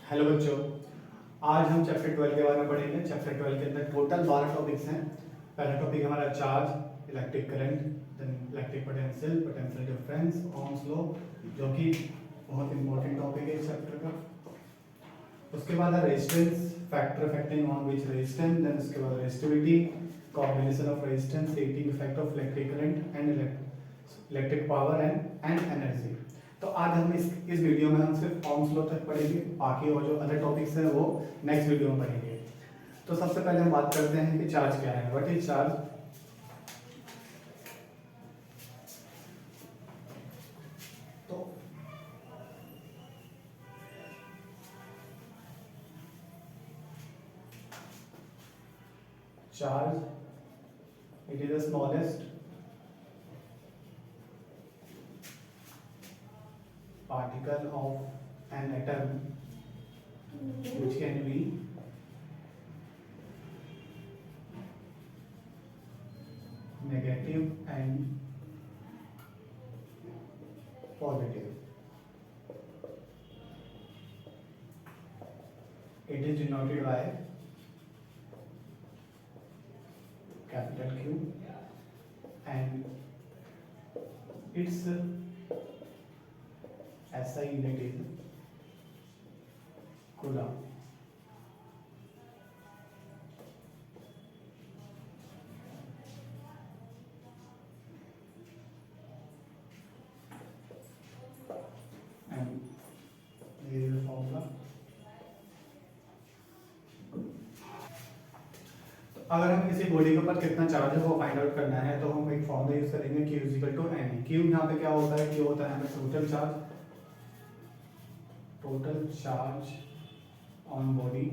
Hello बच्चों, आज हम चैप्टर 12 के बारे में पढ़ेंगे। चैप्टर 12 के अंदर टोटल 12 टॉपिक्स हैं। पहला टॉपिक हमारा charge, electric current, then electric potential, potential difference, Ohm's law, जो कि बहुत इंपॉर्टेंट टॉपिक है इस चैप्टर का। उसके बाद है resistance, factor affecting on which resistance, then उसके बाद resistivity, combination of resistance, heating effect of electric current and electric power and energy. तो आज हम इस वीडियो में हम सिर्फ ओम्स लॉ तक पढ़ेंगे, बाकी और जो अदर टॉपिक्स हैं वो नेक्स्ट वीडियो में पढ़ेंगे। तो सबसे पहले हम बात करते हैं कि चार्ज क्या है। What is charge? तो charge, it is the smallest particle of an atom which can be negative and positive. It is denoted by capital Q and its SI unit is coulomb. And here is the formula. अगर हम किसी body के ऊपर कितना charge है वो find out करना है तो हम एक फॉर्मूला यूज करेंगे Q equal to n. Q यहाँ पे क्या होता है? Q होता है हमें total charge on body.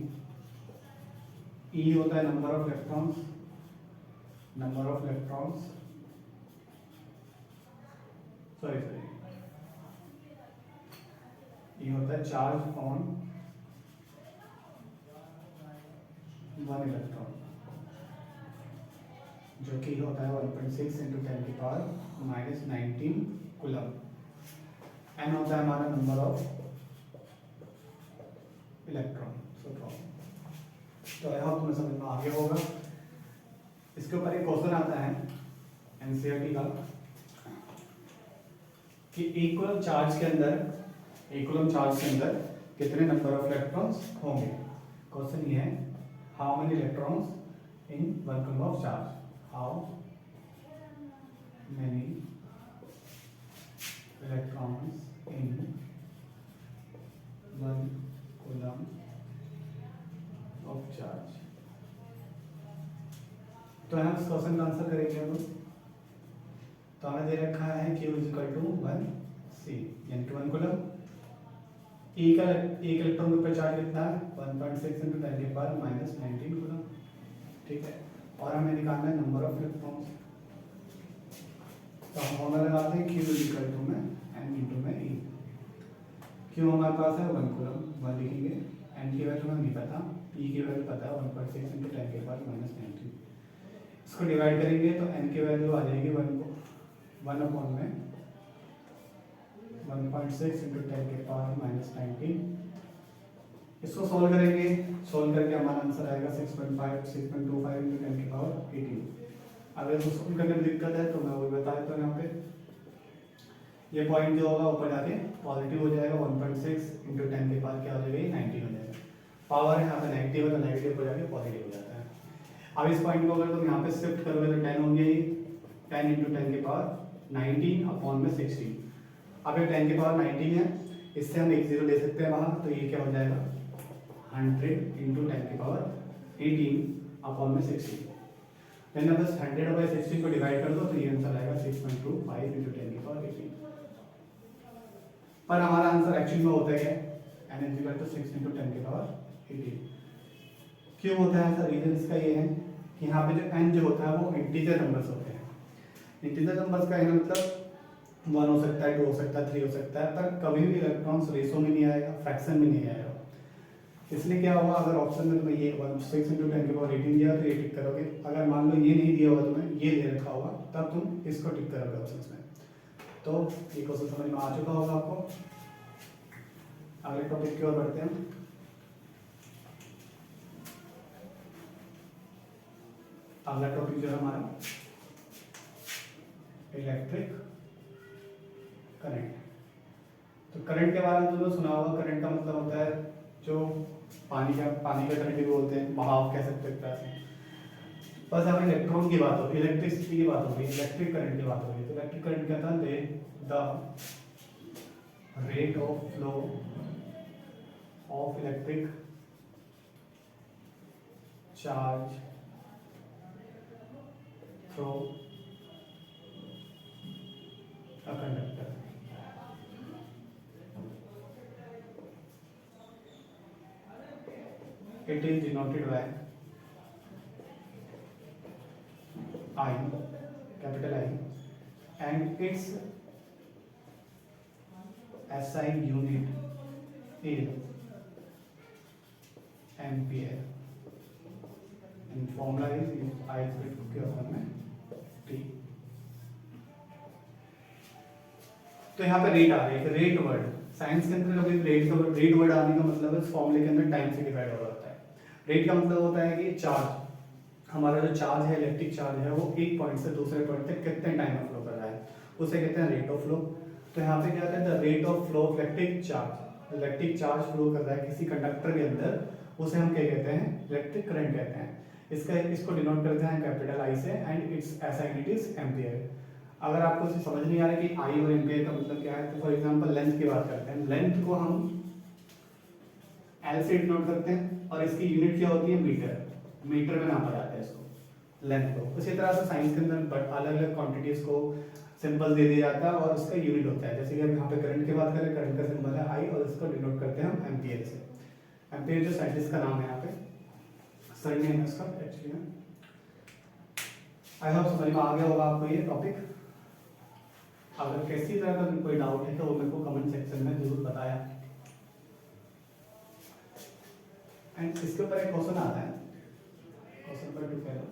E होता है number of electrons, sorry E होता है चार्ज ऑन वन इलेक्ट्रॉन, जो कि होता है 1.6 इंटू 10 की पावर माइनस 19 कूलम। एन होता है हमारा नंबर ऑफ इलेक्ट्रॉन। तो आई होप तुम्हें समझ में आ गया होगा। इसके ऊपर एक क्वेश्चन आता है एनसीईआरटी का कि एक कूलम चार्ज के अंदर कितने नंबर ऑफ इलेक्ट्रॉन्स होंगे। क्वेश्चन ये है, how many electrons in one coulomb of charge, how many electrons in one coulomb of charge. तो हम इस क्वेश्चन का आंसर करेंगे हम। तो हमें दे रखा है Q इक्वल टू 1C यानी कि 1 कूलम। E का एक इलेक्ट्रॉन के ऊपर चार्ज कितना है? 1.6 इंटू 10 की पावर माइनस 19 कूलम। ठीक है, और हमें निकालना है नंबर ऑफ इलेक्ट्रॉन्स। तो हम फॉर्मूला लगाते हैं Q इक्वल टू में N इंटू में E। Q हमारे पास है 1 कूलम, 1 लिखेंगे। N की वैल्यू हमें नहीं पता, E की वैल्यू पता है 1.6 इंटू 10 की पावर माइनस 19। इसको डिवाइड करेंगे तो N की वैल्यू आ जाएगी 1 अपॉन में 1.6 इंटू 10 की पावर माइनस 19। इसको सॉल्व करेंगे, सॉल्व करके हमारा आंसर आएगा 6.25 इंटू 10 की पावर 18। अगर इसको सॉल्व करने में दिक्कत है तो मैं वही बता देता हूँ। यहाँ पे ये पॉइंट जो होगा ऊपर जाके पॉजिटिव हो जाएगा, 1.6 इंटू 10 की पावर क्या हो जाएगा? 19 हो जाएगा। पावर है यहाँ पे नेगेटिव है तो नेगेटिव हो जाके पॉजिटिव हो जाता है। अब इस पॉइंट को अगर तुम यहाँ पे शिफ्ट करोगे तो 10 हो गया, 10 इंटू 10 की पावर 19 अपॉन में 16। अब ये 10 की पावर 19 है, इससे हम एक जीरो ले सकते हैं वहाँ, तो ये क्या हो जाएगा? 100 इंटू 10 की पावर 18 अपॉन में 16। मैंने बस 100/16 को डिवाइड कर दो तो ये आंसर आएगा 6.25 इंटू 10 की पावर 18। पर हमारा आंसर एक्चुअली में होता है n इक्वल टू 6 इंटू 10 की पावर 18। क्यों होता है ऐसा? रीजन इसका ये है कि यहाँ पे जो n जो होता है वो इंटीजर नंबर्स होते हैं। इंटीजर नंबर्स का है मतलब 1 हो सकता है, 2 हो सकता है, 3 हो सकता है, पर कभी भी इलेक्ट्रॉन्स रेशो में नहीं आएगा, फ्रैक्शन में नहीं आएगा। इसलिए क्या होगा, अगर ऑप्शन में तुम्हें ये 6 इंटू 10 की पावर 18 दिया तो ये टिक करोगे। अगर मान लो ये नहीं दिया होगा तुम्हें, ये दे रखा होगा, तब तुम इसको टिक करोगे ऑप्शन में। तो ये क्वेश्चन समझ में आ चुका होगा आपको। अगले टॉपिक की ओर बढ़ते हैं। अगला टॉपिक जो है हमारा इलेक्ट्रिक करंट। तो करंट के बारे में तुमने सुना होगा, करंट का मतलब होता है जो पानी का करंट भी बोलते हैं, बहाव कह सकते हैं। बस अब इलेक्ट्रॉन की बात होगी, इलेक्ट्रिसिटी की बात होगी, इलेक्ट्रिक करंट की बात होगी। तो इलेक्ट्रिक करंट क्या था, the rate of flow of electric charge through a conductor. It is denoted by I, capital I, and its SI unit is ampere, and formula is I is equal to Q upon T। तो यहाँ पे rate आ रही है, rate word science के अंदर कभी rate word आने का मतलब है इस फॉर्मूले के अंदर टाइम से डिवाइड हो रहा होता है। रेट का मतलब होता है कि चार्ज, हमारा जो चार्ज है, इलेक्ट्रिक चार्ज है, वो एक पॉइंट से दूसरे पॉइंट तक कितने टाइम में फ्लो कर रहा है, उसे कहते हैं रेट ऑफ फ्लो। तो यहाँ पे क्या है, the rate of flow of electric charge, electric charge flow कर रहा है किसी कंडक्टर के अंदर, उसे हम क्या कहते हैं, इलेक्ट्रिक करंट कहते हैं। इसको डिनोट करते हैं कैपिटल आई से, and it's SI unit is ampere. अगर आपको इसे समझ नहीं आ रहा कि आई और एम्पियर का मतलब क्या है, तो फॉर एग्जांपल लेंथ की बात करते हैं। लेंथ को हम L से डिनोट करते हैं और इसकी यूनिट क्या होती है, मीटर, मीटर में नापा जाता है इसको, लेंथ को। उसी तरह से साइंस के अंदर अलग अलग क्वांटिटीज को सिंबल दे दिया जाता है और उसका यूनिट होता है। जैसे कि हम यहाँ पे करंट की बात करें, करंट का सिंबल है आई और इसको डिनोट करते हैं हम एम्पियर से। एम्पियर जो साइंटिस्ट का नाम है, यहाँ पे सरनेम है इसका एक्चुअली में। आई होप समझ में आ गया होगा आपको ये टॉपिक। अगर किसी तरह का कोई डाउट है तो वो मेरे को कमेंट सेक्शन में जरूर बताया। एंड इसके ऊपर एक क्वेश्चन आता है, क्वेश्चन नंबर 2 कह लो,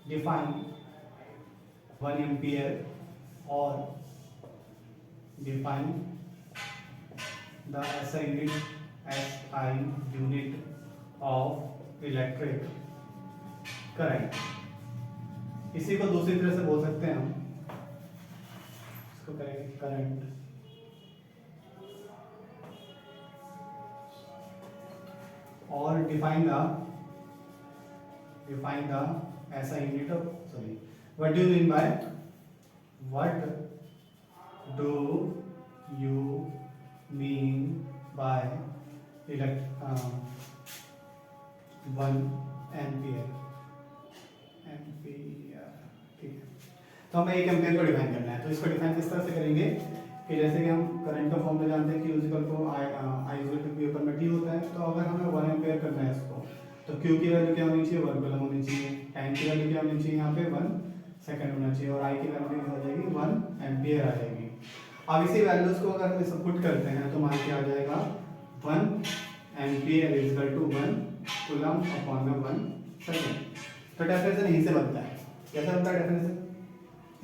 डिफाइन 1 एम्पियर और define the SI unit of electric current. इसी को दूसरी तरह से बोल सकते हैं हम, इसको करेंगे करंट और define the SI unit of, sorry, what do you mean by, what do you mean by 1 ampere, ठीक है। तो हमें 1 एम्पियर को डिफाइन करना है। तो इसको डिफाइन किस तरह से करेंगे कि जैसे कि हम करंट का फॉर्मूला जानते हैं, Q equal to I equal to P ऊपर में T होता है। तो अगर हमें 1 एम्पियर करना है इसको, तो Q की वैल्यू क्या होनी चाहिए, 1 कूलम होनी चाहिए। टाइम की वैल्यू क्या होनी चाहिए, यहाँ पे 1 सेकंड होना चाहिए, और I की वैल्यू हो जाएगी 1 एम्पियर आ जाएगी। अब इसी वैल्यूज को अगर हम सब पुट करते हैं तो मान के आ जाएगा 1 ampere is equal to 1 coulomb upon में 1 सेकंड। तो डेफिनेशन यहीं से बनता है। कैसा बनता है डेफिनेशन,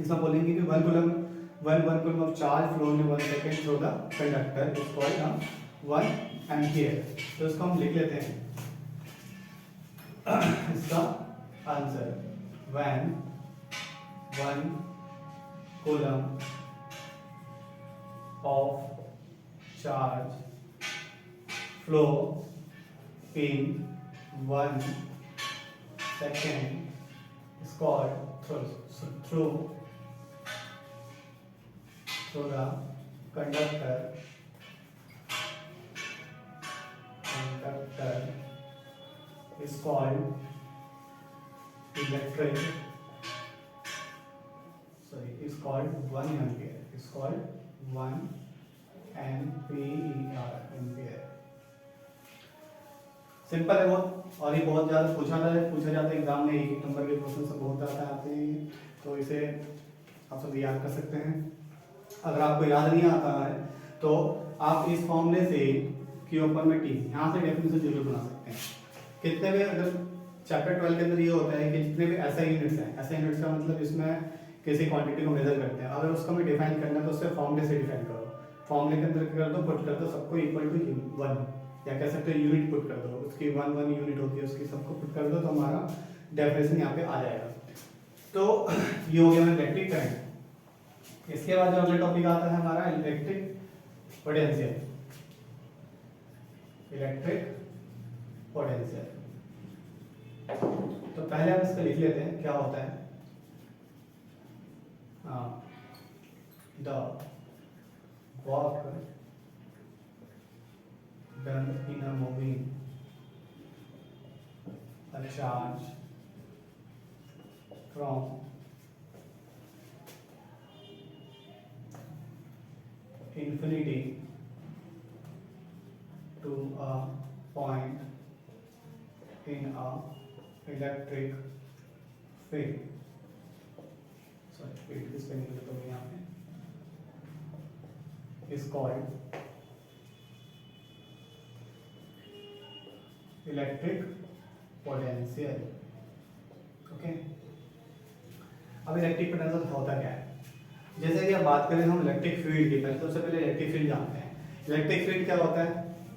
इसमें बोलेंगे कि 1 coulomb of charge flow in 1 second through the conductor is called 1 ampere. तो इसको हम लिख लेते हैं, इसका answer when 1 coulomb of charge flow in 1 second is called through the conductor is called electric, is called 1 ampere, is called 1 ampere। Simple है बहुत, और ये बहुत ज़्यादा पूछा जाता है एग्जाम में, एक नंबर के क्वेश्चन से बहुत ज़्यादा आते हैं। तो इसे आप सब याद कर सकते हैं। अगर आपको याद नहीं आता है तो आप इस फॉर्मूले से Q अपन में T, यहाँ से डेफिनेशन जरूर बना सकते हैं। कितने भी, अगर चैप्टर 12 के अंदर ये होता है कि जितने भी SI यूनिट्स हैं, SI यूनिट्स का मतलब इसमें किसी क्वांटिटी को मेजर करते हैं। अगर उसको हमें डिफाइन करना है तो उससे फॉर्मूले से डिफाइन करो, फॉर्मूले के अंदर कर दो, पुट कर दो सबको इक्वल टू 1, या कह सकते हो यूनिट पुट कर दो, उसकी 1 यूनिट होती है उसकी, सबको पुट कर दो तो हमारा डेफिनेशन यहाँ पे आ जाएगा। तो ये हो गया हमारा इलेक्ट्रिक करंट। इसके बाद जो अगला टॉपिक आता है हमारा इलेक्ट्रिक पोटेंशियल। इलेक्ट्रिक पोटेंशियल, तो पहले हम इसको लिख लेते हैं क्या होता है। The work done in a moving a charge from infinity to a point in a electric field. Sorry, field की spelling लिखता हूँ यहाँ पे, is called electric potential. Okay, अब इलेक्ट्रिक पोटेंशियल होता क्या है? जैसे कि अब बात करें हम इलेक्ट्रिक फील्ड की, पहले सबसे पहले इलेक्ट्रिक फील्ड जानते हैं। इलेक्ट्रिक फील्ड क्या होता है?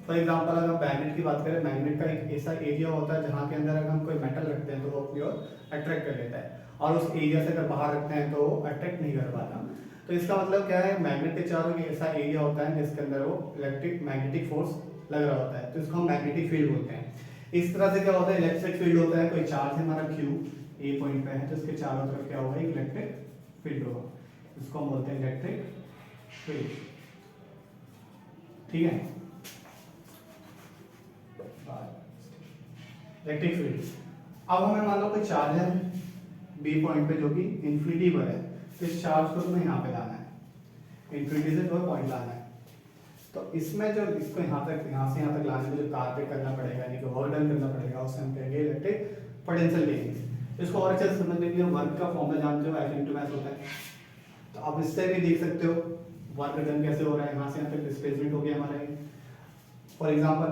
फॉर एग्जांपल अगर हम मैग्नेट की बात करें, मैग्नेट का एक ऐसा एरिया होता है जहाँ के अंदर अगर हम कोई मेटल रखते हैं तो वो अपनी ओर अट्रैक्ट कर लेता है, और उस एरिया से अगर बाहर रखते हैं तो वो अट्रैक्ट नहीं कर पाता। तो इसका मतलब क्या है? मैग्नेट के चारों एक ऐसा एरिया होता है जिसके अंदर वो इलेक्ट्रिक मैग्नेटिक फोर्स लग रहा होता है, तो इसको हम मैग्नेटिक फील्ड बोलते हैं। इस तरह से क्या होता है? इलेक्ट्रिक फील्ड होता है, कोई चार्ज है हमारा Q ए पॉइंट पे है, तो इसके चारों तरफ क्या होगा? एक इलेक्ट्रिक फील्ड होगा, इसको हम बोलते हैं इलेक्ट्रिक फील्ड। ठीक है, इलेक्ट्रिक फील्ड। अब हमें मान लो कोई चार्ज है बी पॉइंट पे जो कि इन्फिनिटी पर है, तो इस चार्ज को तुम्हें यहाँ पे लाना है, इन्फिनिटी से कोई पॉइंट लाना है। तो इसमें जो इसको यहाँ से यहाँ तक लाने में जो कार्य करना पड़ेगा, यानी कि वर्क डन करना पड़ेगा, उससे हम कहेंगे इलेक्ट्रिक पोटेंशियल कहेंगे। इसको और अच्छे से समझने के लिए वर्क का फॉर्मूला जानते हो, F × S होता है। तो आप इससे भी देख सकते हो वर्क डन कैसे हो रहा है। यहाँ से यहाँ तक डिस्प्लेसमेंट हो गया हमारा, फॉर एग्जाम्पल।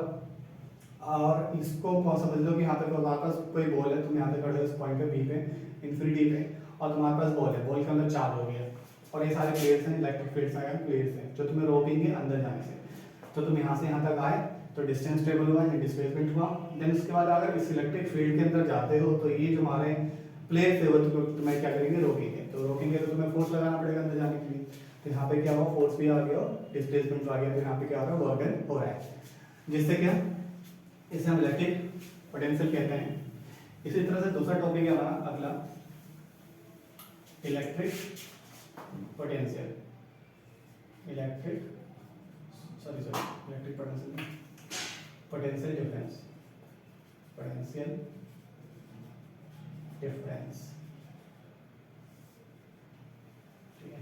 और इसको समझ लो कि यहाँ पे तुम्हारे पास कोई बॉल है, तुम यहाँ पे खड़े हो इस पॉइंट पे बी पे इन्फिनिटी पे, और तुम्हारे पास बॉल है, बॉल के अंदर चार्ज हो गया, और ये सारे प्लेयर्स हैं, इलेक्ट्रिक फील्ड्स हैं, प्लेयर्स हैं जो तुम्हें रोकेंगे अंदर जाने से। तो तुम यहाँ से यहाँ तक आए तो डिस्टेंस टेबल हुआ, डिस्प्लेसमेंट हुआ। देन उसके बाद अगर इस इलेक्ट्रिक फील्ड के अंदर जाते हो तो ये जो हमारे प्लेयर्स है वो तुम्हें क्या करेंगे? रोकेंगे। तो रोकेंगे तो तुम्हें फोर्स लगाना पड़ेगा अंदर जाने के लिए। तो यहाँ पे क्या हुआ? फोर्स भी आ गया और डिस्प्लेसमेंट आ गया, तो यहाँ पे क्या हो रहा है? वर्क डन हो रहा है, जिससे क्या इसे हम इलेक्ट्रिक पोटेंशियल कहते हैं। इसी तरह से दूसरा टॉपिक है हमारा अगला, electric potential. Electric potential, potential difference, potential difference. ठीक है,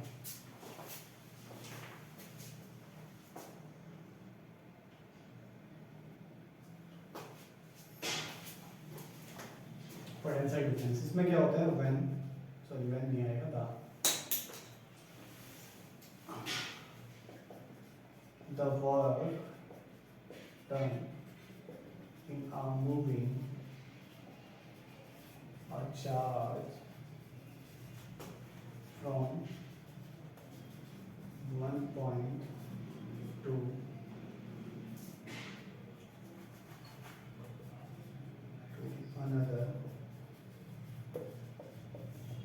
पोटेंशियल डिफरेंस, इसमें क्या होता है? व्हेन नहीं आएगा, the work done in a moving a charge from one point to another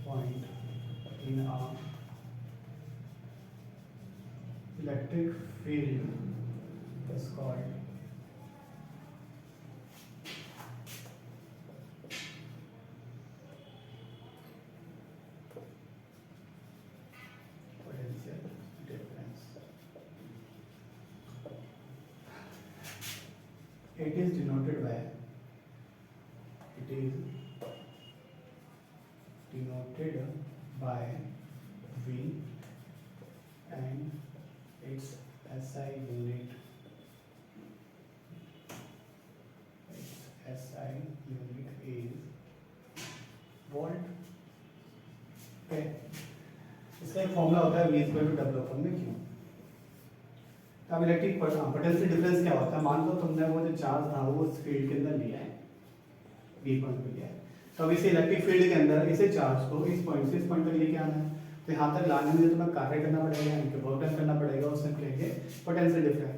point in a electric field is called potential difference. It is denoted by V, and its SI unit. Its SI unit is volt. Okay. इसका एक formula होता है V = W/Q। अब electric potential difference क्या होता है? मान लो तुमने वो जो चार्ज था वो उस फील्ड के अंदर लिया है, बी पॉइंट पे लिया है, तो अब इसे इलेक्ट्रिक फील्ड के अंदर इसे चार्ज को इस पॉइंट से इस पॉइंट तक लेके आना है। तो यहाँ तक लाने में जो तुम्हें कार्य करना पड़ेगा, इनके वर्क डन करना पड़ेगा, उससे कहेंगे पोटेंशियल डिफरेंस,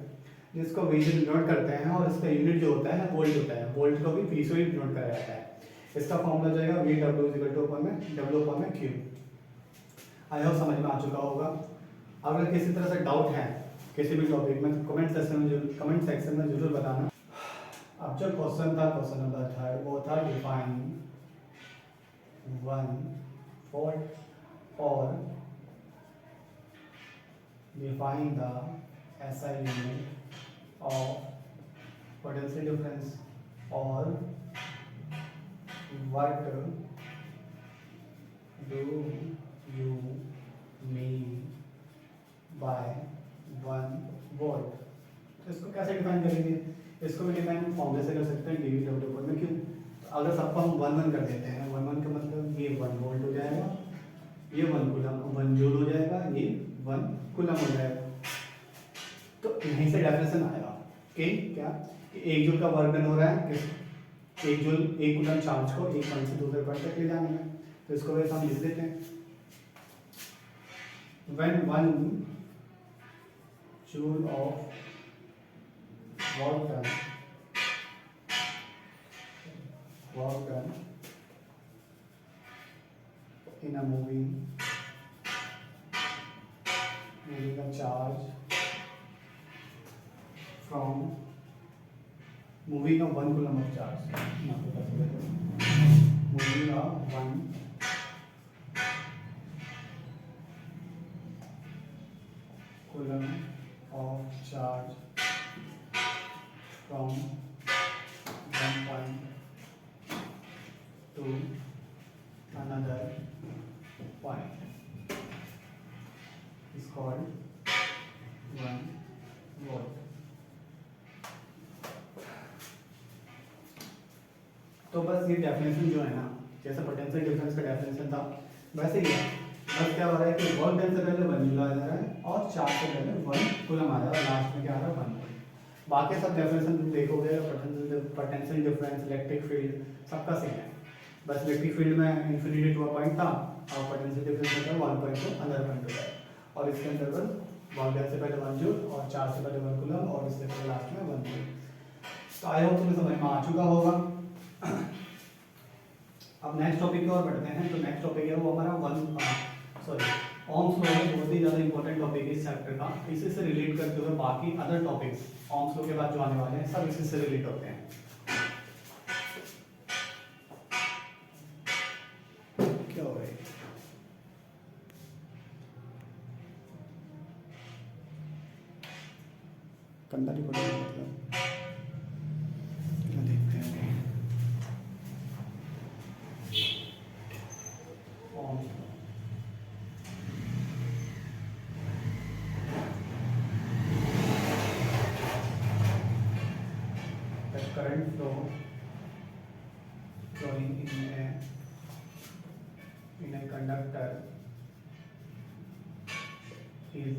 जिसको V से डिनोट करते हैं। और इसका यूनिट जो होता है वोल्ट होता है, वोल्ट को भी V से डिनोट करा जाता है। इसका फॉर्मूला जाएगा V W is equal to upon में डब्ल्यू अपन में क्यू। आई होप समझ में आ चुका होगा। अगर किसी तरह से डाउट है किसी भी टॉपिक में कमेंट सेक्शन में जरूर बताना। अब जो क्वेश्चन था क्वेश्चन नंबर 3 वो था डिफाइन वन फोल्ड और define the SI unit of potential difference or what do you mean by 1 volt। तो इसको कैसे डिफाइन करेंगे? इसको भी डिफाइन फॉर्मूले से कर सकते हैं डीवी डब्ल्यू पर में क्यों। तो अगर सबको हम 1 कर देते हैं 1 का मतलब ये 1 वोल्ट हो जाएगा, ये 1 कूलम 1 जूल हो जाएगा, ये 1 कूलम हो जाएगा। तो यहीं से डेफिनेशन आएगा कि क्या कि 1 जूल का वर्क डन हो रहा है किस 1 जूल 1 कूलम चार्ज को एक पॉइंट से दूसरे पॉइंट तक ले जाने में। तो इसको वैसे हम लिख देते हैं when 1 joule of work done in a moving a charge from moving a 1 coulomb of charge, moving a 1 coulomb of charge from one point to another point is called 1 volt। तो बस ये डेफिनेशन जो है ना, जैसे potential difference का definition था वैसे ही है। बस क्या हो रहा है कि वर्क डन से पहले 1 जूल आ जा रहा है और चार्ज से पहले 1 कूलम आ रहा है और लास्ट में क्या आ रहा है 1 वोल्ट। बाकी सब डेफिनेशन तुम देखोगे पोटेंशियल डिफरेंस इलेक्ट्रिक फील्ड सबका सेम है। बस इलेक्ट्रिक फील्ड में इन्फिनिटी टू अ पॉइंट था और पोटेंशियल डिफरेंस होता है 1 पॉइंट टू अनदर पॉइंट होता है। और इसके अंदर बस वर्क डन से पहले 1 जूल और चार्ज से पहले 1 कूलम और इससे पहले लास्ट में 1 वोल्ट। तो आई होप तुम्हें समझ में आ चुका होगा। अब नेक्स्ट टॉपिक की ओर बढ़ते हैं। तो नेक्स्ट टॉपिक है वो हमारा ओम्स लॉ है। बहुत ही ज़्यादा इंपॉर्टेंट टॉपिक है इस चैप्टर का। इसी से रिलेट करते हुए बाकी अदर टॉपिक्स ओम्स लॉ के बाद जो आने वाले हैं सब इसी से रिलेट होते हैं। क्या हो रहा है? कंधा नहीं पड़ रहा मतलब देखते हैं। Ohm's law. The current flow flowing in a conductor is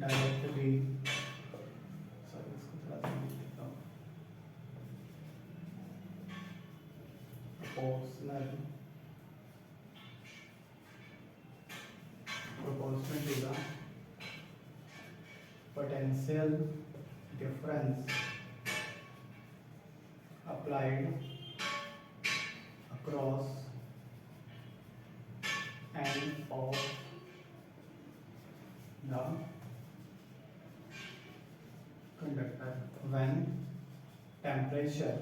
directly proportional to the potential difference applied across end of the conductor when temperature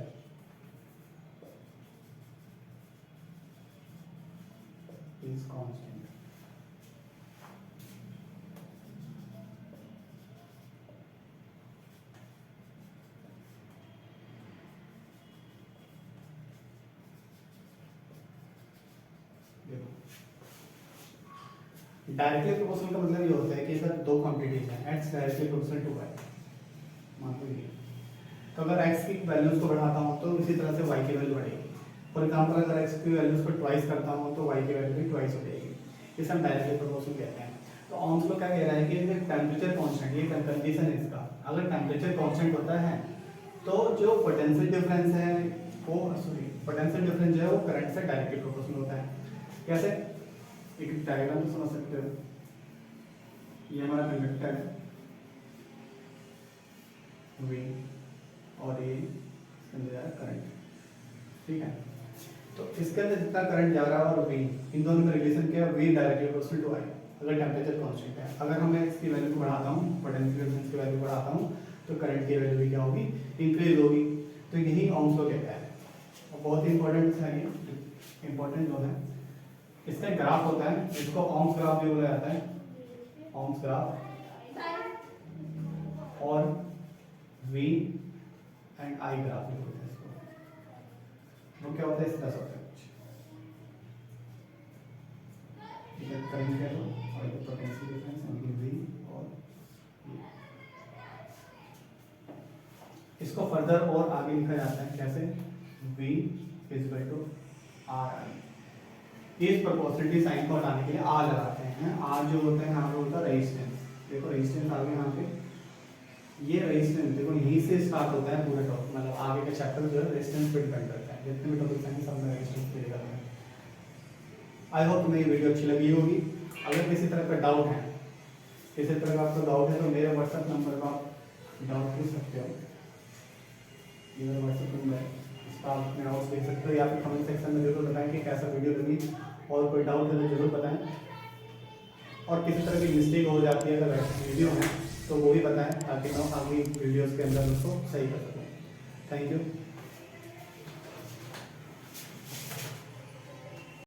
is constant। Directly proportional का मतलब ये होता है कि सर दो क्वांटिटीज हैं x directly proportional to y। मान लो ये तो अगर x की वैल्यूज को बढ़ाता हूँ तो इसी तरह से y की वैल्यू बढ़ेगी। फॉर एग्जांपल अगर x की वैल्यूज को ट्वाइस करता हूँ तो y की वैल्यू भी ट्वाइस हो जाएगी। इसे हम डायरेक्टली प्रोपोर्शनल कहते हैं। तो ओम्स लॉ क्या कह रहा है कि टेम्परेचर कांस्टेंट, ये कंडीशन है इसका, अगर टेम्परेचर कांस्टेंट होता है तो जो पोटेंशियल डिफरेंस है वो पोटेंशियल डिफरेंस जो है वो करंट से डायरेक्टली प्रोपोर्शनल होता है। कैसे? एक डायग्राम तो समझ सकते हो। ये हमारा कंडक्टर है वी और ये इसके अंदर जा रहा है करंट, ठीक है। तो इसके अंदर जितना करंट जा रहा है और V, इन दोनों का रिलेशन क्या है, V directly equal to I अगर टेम्परेचर कांस्टेंट है। अगर मैं इसकी वैल्यू को बढ़ाता हूँ, पोटेंशियल डिफरेंस की वैल्यू बढ़ाता हूँ, तो करंट की वैल्यू भी क्या होगी, इंक्रीज होगी। तो यही ओम्स लॉ कहता है और बहुत ही इंपॉर्टेंट है, ये इंपॉर्टेंट लॉ है। इसका ग्राफ होता है, इसको ओम्स ग्राफ भी बोला जाता है, ओम्स ग्राफ, और V एंड I ग्राफ भी बोलते हैं इसको। वो क्या होता है, इस तरह से होता है कुछ, करंट है और ये पोटेंशियल डिफरेंस यानी V और E। इसको फर्दर और आगे लिखा जाता है कैसे, V इक्वल टू RI। इस प्रोपोर्शनलिटी साइन को हटाने के लिए R लगाते हैं। R जो होता है यहाँ पे होता है रेजिस्टेंस, देखो रेजिस्टेंस आ गया यहाँ पे, ये रेजिस्टेंस देखो यहीं से स्टार्ट होता है पूरा टॉपिक, मतलब आगे का चैप्टर जो है रेजिस्टेंस पे डिपेंड करता है, जितने भी टॉपिक्स हैं सब में रेजिस्टेंस पे करते हैं। आई होप तुम्हें ये वीडियो अच्छी लगी होगी। अगर किसी तरह का डाउट है, किसी तरह का आपको डाउट है तो मेरे व्हाट्सएप नंबर पर आप डाउट पूछ सकते हो, ये मेरा व्हाट्सएप नंबर है, इस पर आप अपने डाउट्स देख सकते हो, या फिर कमेंट सेक्शन में जरूर बताएं कि कैसा वीडियो लगी, और कोई डाउट है तो जरूर बताएं, और किसी तरह की मिस्टेक हो जाती है अगर वीडियो में तो वो भी बताएं ताकि मैं आगे वीडियोस के अंदर उसको सही कर सकूँ। Thank you.